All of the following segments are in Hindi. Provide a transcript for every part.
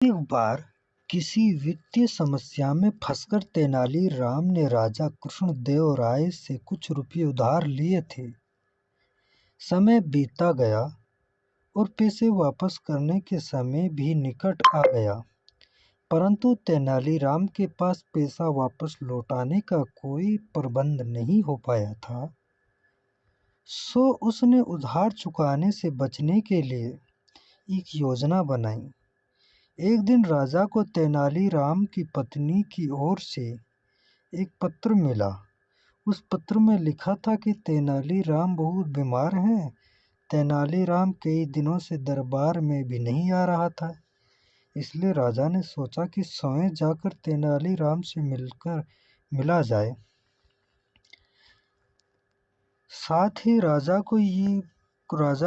एक बार किसी वित्तीय समस्या में फंसकर तेनालीराम ने राजा कृष्णदेव राय से कुछ रुपये उधार लिए थे। समय बीतता गया और पैसे वापस करने के समय भी निकट आ गया, परंतु तेनालीराम के पास पैसा वापस लौटाने का कोई प्रबंध नहीं हो पाया था। सो उसने उधार चुकाने से बचने के लिए एक योजना बनाई। एक दिन राजा को तेनालीराम की पत्नी की ओर से एक पत्र मिला। उस पत्र में लिखा था कि तेनालीराम बहुत बीमार है। तेनालीराम कई दिनों से दरबार में भी नहीं आ रहा था, इसलिए राजा ने सोचा कि स्वयं जाकर तेनालीराम से मिला जाए। साथ ही राजा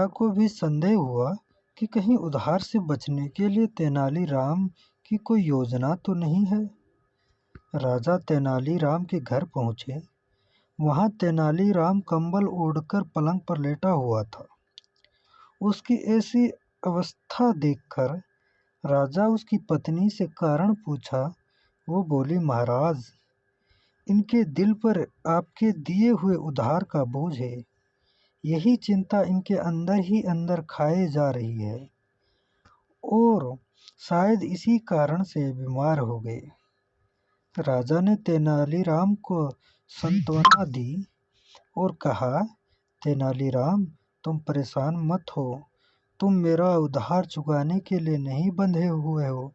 को भी संदेह हुआ कि कहीं उधार से बचने के लिए तेनालीराम की कोई योजना तो नहीं है। राजा तेनालीराम के घर पहुंचे। वहां तेनालीराम कंबल ओढ़कर पलंग पर लेटा हुआ था। उसकी ऐसी अवस्था देखकर राजा उसकी पत्नी से कारण पूछा। वो बोली, महाराज, इनके दिल पर आपके दिए हुए उधार का बोझ है। यही चिंता इनके अंदर ही अंदर खाए जा रही है और शायद इसी कारण से बीमार हो गए। राजा ने तेनालीराम को सांत्वना दी और कहा, तेनालीराम, तुम परेशान मत हो। तुम मेरा उधार चुकाने के लिए नहीं बंधे हुए हो।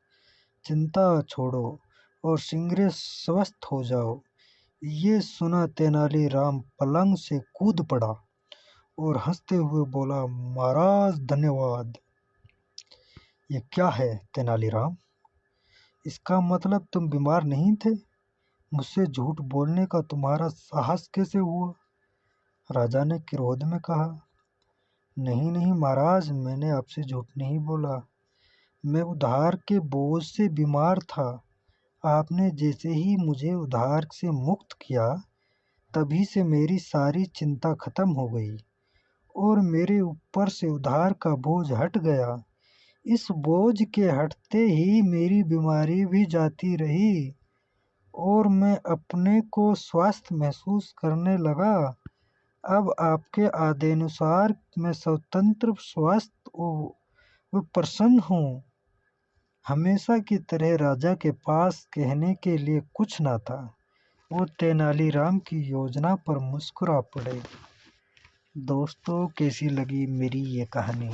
चिंता छोड़ो और शीघ्र स्वस्थ हो जाओ। ये सुना तेनालीराम पलंग से कूद पड़ा और हंसते हुए बोला, महाराज, धन्यवाद। ये क्या है तेनालीराम? इसका मतलब तुम बीमार नहीं थे? मुझसे झूठ बोलने का तुम्हारा साहस कैसे हुआ? राजा ने क्रोध में कहा, नहीं नहीं महाराज, मैंने आपसे झूठ नहीं बोला। मैं उधार के बोझ से बीमार था। आपने जैसे ही मुझे उधार से मुक्त किया, तभी से मेरी सारी चिंता खत्म हो गई और मेरे ऊपर से उधार का बोझ हट गया। इस बोझ के हटते ही मेरी बीमारी भी जाती रही और मैं अपने को स्वस्थ महसूस करने लगा। अब आपके आदेशानुसार मैं स्वतंत्र, स्वस्थ व प्रसन्न हूँ। हमेशा की तरह राजा के पास कहने के लिए कुछ न था। वो तेनालीराम की योजना पर मुस्कुरा पड़े। दोस्तों, कैसी लगी मेरी ये कहानी?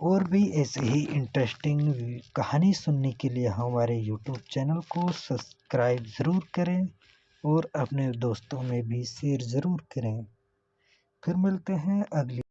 और भी ऐसे ही इंटरेस्टिंग कहानी सुनने के लिए हमारे YouTube चैनल को सब्सक्राइब ज़रूर करें और अपने दोस्तों में भी शेयर ज़रूर करें। फिर मिलते हैं अगली